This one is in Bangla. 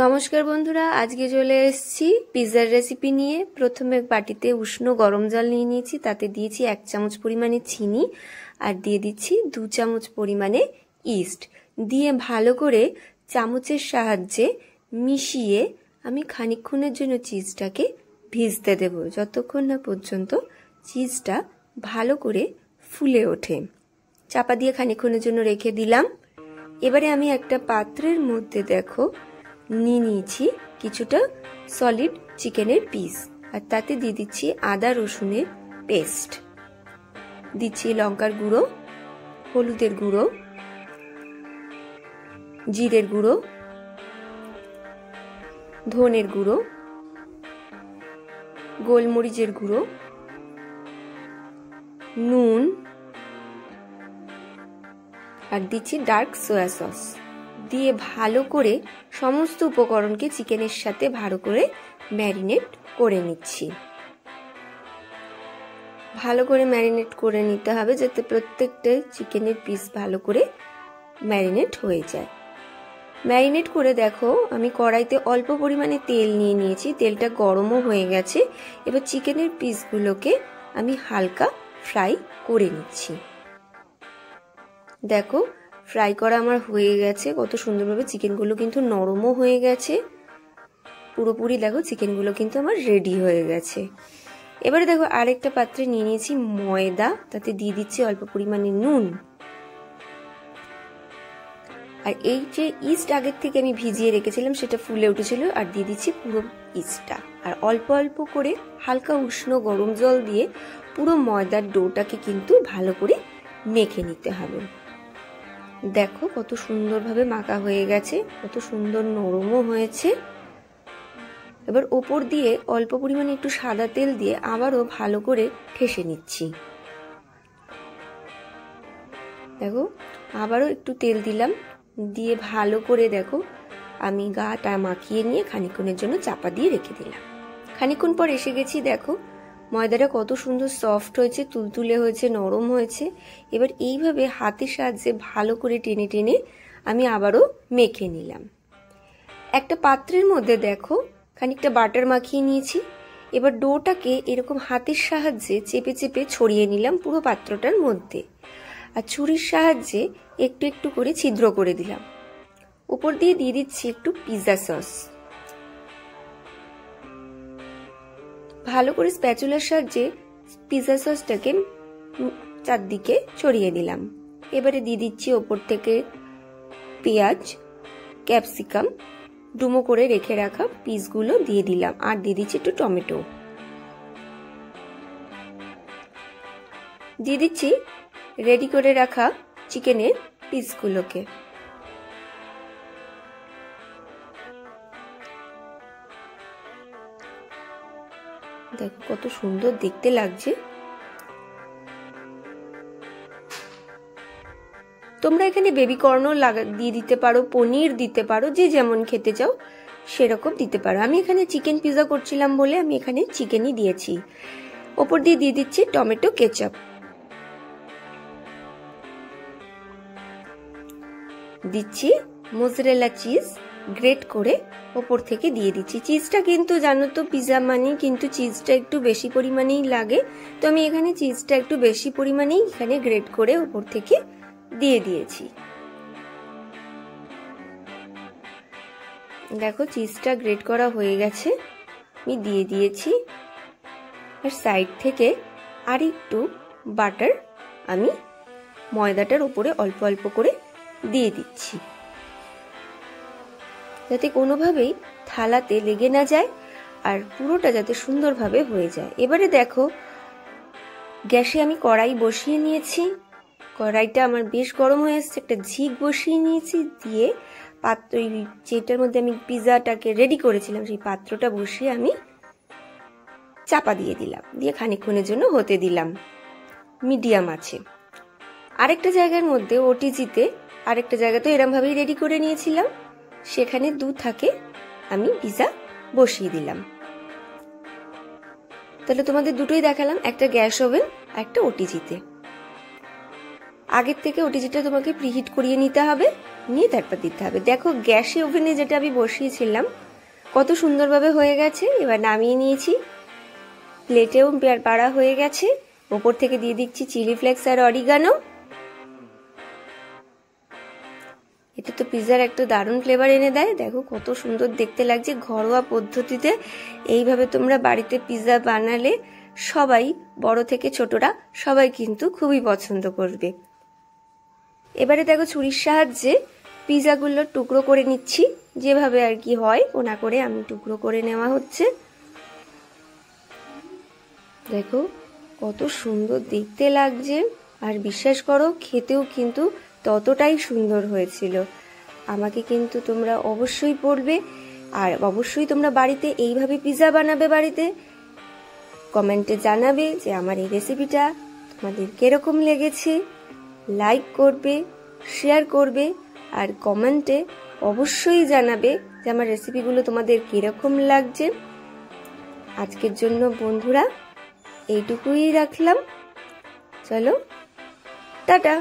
নমস্কার বন্ধুরা, আজকে চলে এসেছি পিৎজার রেসিপি নিয়ে। প্রথমে বাটিতে উষ্ণ গরম জল নিয়ে নিয়েছি, তাতে দিয়েছি 1 চামচ পরিমাণে চিনি আর দিয়ে দিচ্ছি 2 চামচ পরিমাণে ইস্ট দিয়ে ভালো করে চামচের সাহায্যে মিশিয়ে আমি খানিকক্ষণের জন্য চিজটাকে ভিজতে দেব, যতক্ষণ না পর্যন্ত চিজটা ভালো করে ফুলে ওঠে। চাপা দিয়ে খানিকক্ষণের জন্য রেখে দিলাম। এবারে আমি একটা পাত্রের মধ্যে দেখো নিয়ে নিয়েছি কিছুটা সলিড চিকেনের পিস, আর তাতে দিয়ে দিচ্ছি আদা রসুনের পেস্ট, দিচ্ছি লঙ্কার গুঁড়ো, হলুদের গুঁড়ো, জিরের গুঁড়ো, ধনের গুঁড়ো, গোলমরিচের গুঁড়ো, নুন আর দিচ্ছি ডার্ক সয়া সস দিয়ে ভালো করে সমস্ত উপকরণকে চিকেনের সাথে ভালো করে ম্যারিনেট করে নিচ্ছি। ভালো করে ম্যারিনেট করে নিতে হবে যাতে প্রত্যেকটা চিকেনের পিস ভালো করে ম্যারিনেট হয়ে যায়। ম্যারিনেট করে দেখো আমি কড়াইতে অল্প পরিমাণে তেল নিয়ে নিয়েছি, তেলটা গরমও হয়ে গেছে। এবার চিকেনের পিসগুলোকে আমি হালকা ফ্রাই করে নিচ্ছি। দেখো ফ্রাই করা আমার হয়ে গেছে, কত সুন্দরভাবে চিকেনগুলো কিন্তু নরমও হয়ে গেছে পুরোপুরি। দেখো চিকেনগুলো কিন্তু আমার রেডি হয়ে গেছে। এবারে দেখো আরেকটা পাত্রে নিয়ে নিয়েছি ময়দা, তাতে দিয়ে দিচ্ছি অল্প পরিমাণে নুন, আর এই যে ইস্ট আগের থেকে আমি ভিজিয়ে রেখেছিলাম সেটা ফুলে উঠেছিল, আর দিয়ে দিচ্ছি পুরো ইস্টটা, আর অল্প অল্প করে হালকা উষ্ণ গরম জল দিয়ে পুরো ময়দার ডোটাকে কিন্তু ভালো করে মেখে নিতে হবে। দেখো কত সুন্দরভাবে মাখা হয়ে গেছে, কত সুন্দর নরমও হয়েছে। এবার ওপর দিয়ে অল্প পরিমাণে একটু সাদা তেল দিয়ে আবারও ভালো করে ঠেসে নিচ্ছি। দেখো আবারও একটু তেল দিলাম, দিয়ে ভালো করে দেখো আমি গাটা মাখিয়ে নিয়ে খানিকক্ষণের জন্য চাপা দিয়ে রেখে দিলাম। খানিকক্ষণ পর এসে গেছি, দেখো ময়দাটা কত সুন্দর সফট হয়েছে, তুলতুলে হয়েছে, নরম হয়েছে। এবার এইভাবে হাতের সাহায্যে ভালো করে টেনে টেনে আমি আবারও মেখে নিলাম। একটা পাত্রের মধ্যে দেখো খানিকটা বাটার মাখিয়ে নিয়েছি। এবার ডোটাকে এরকম হাতের সাহায্যে চেপে চেপে ছড়িয়ে নিলাম পুরো পাত্রটার মধ্যে, আর ছুরির সাহায্যে একটু একটু করে ছিদ্র করে দিলাম। উপর দিয়ে দিয়ে দিচ্ছি একটু পিৎজা সস। ভালো করে স্প্যাচুলার সাহায্যে পিৎজা সসটাকে চারদিকে ছড়িয়ে দিলাম। এবারে দিয়ে দিচ্ছি ওপর থেকে পেঁয়াজ, ক্যাপসিকাম, ডুমো করে রেখে রাখা পিসগুলো দিয়ে দিলাম, আর দিয়ে দিচ্ছি একটু টমেটো, দিয়ে দিচ্ছি রেডি করে রাখা চিকেনের পিসগুলোকে। দেখো কত সুন্দর দেখতে লাগছে। তোমরা এখানে বেবি কর্নও দিয়ে দিতে পারো, পনির দিতে পারো, যে যেমন খেতে চাও সেরকম দিতে পারো। আমি এখানে চিকেন পিৎজা করছিলাম বলে আমি এখানে চিকেনই দিয়েছি। ওপর দিয়ে দিয়ে দিচ্ছি টমেটো কেচাপ, দিচ্ছি মোজারেলা চিজ গ্রেট করে ওপর থেকে দিয়ে দিচ্ছি। চিজটা কিন্তু জানো তো পিৎজা মানে কিন্তু চিজটা একটু বেশি পরিমাণেই লাগে, তো আমি এখানে চিজটা একটু বেশি পরিমাণেই এখানে গ্রেট করে ওপর থেকে দিয়ে দিয়েছি। দেখো চিজটা গ্রেট করা হয়ে গেছে, আমি দিয়ে দিয়েছি। আর সাইড থেকে আর একটু বাটার আমি ময়দাটার উপরে অল্প অল্প করে দিয়ে দিচ্ছি, যাতে কোনোভাবেই থালাতে লেগে না যায় আর পুরোটা যাতে সুন্দরভাবে হয়ে যায়। এবারে দেখো গ্যাসে আমি কড়াই বসিয়ে নিয়েছি, কড়াইটা আমার বেশ গরম হয়ে এসেছে। একটা ঝিক বসিয়ে নিয়েছি, দিয়ে পাত্র যেটার মধ্যে আমি পিৎজাটাকে রেডি করেছিলাম সেই পাত্রটা বসিয়ে আমি চাপা দিয়ে দিলাম, দিয়ে খানিকক্ষণের জন্য হতে দিলাম মিডিয়াম আছে। আরেকটা জায়গার মধ্যে ওটিজিতে আরেকটা জায়গা তো এরম ভাবেই রেডি করে নিয়েছিলাম, সেখানে 2 থাকে আমি পিৎজা বসিয়ে দিলাম। তাহলে তোমাদের দুটোই দেখালাম, একটা গ্যাস ওভেন আর একটা ওটিজিতে। আগের থেকে ওটিজিটা তোমাকে প্রিহিট করিয়ে নিতে হবে, নিয়ে তারপর দিতে হবে। দেখো গ্যাসে ওভেনে যেটা আমি বসিয়েছিলাম কত সুন্দরভাবে হয়ে গেছে। এবার নামিয়ে নিয়েছি, প্লেটেও পাড়া হয়ে গেছে। ওপর থেকে দিয়ে দিচ্ছি চিলি ফ্লেক্স আর অরিগানো। এটা তো পিৎজার একটা দারুণ ফ্লেভার এনে দেয়। দেখো কত সুন্দর দেখতে লাগছে। ঘরোয়া পদ্ধতিতে এইভাবে তোমরা বাড়িতে পিৎজা বানালে সবাই, বড় থেকে ছোটরা সবাই কিন্তু খুবই পছন্দ করবে। এবারে দেখো ছুরির সাহায্যে পিৎজাগুলো টুকরো করে নিচ্ছি, যেভাবে আর কি হয় ওনা করে আমি টুকরো করে নেওয়া হচ্ছে। দেখো কত সুন্দর দেখতে লাগছে, আর বিশ্বাস করো খেতেও কিন্তু ততটাই সুন্দর হয়েছিল। আমাকে কিন্তু তোমরা অবশ্যই বলবে, আর অবশ্যই তোমরা বাড়িতে এইভাবে পিৎজা বানাবে। বাড়িতে কমেন্টে জানাবে যে আমার এই রেসিপিটা তোমাদের কিরকম লেগেছে। লাইক করবে, শেয়ার করবে, আর কমেন্টে অবশ্যই জানাবে যে আমার রেসিপিগুলো তোমাদের কিরকম লাগছে। আজকের জন্য বন্ধুরা এইটুকুই রাখলাম। চলো টাটা।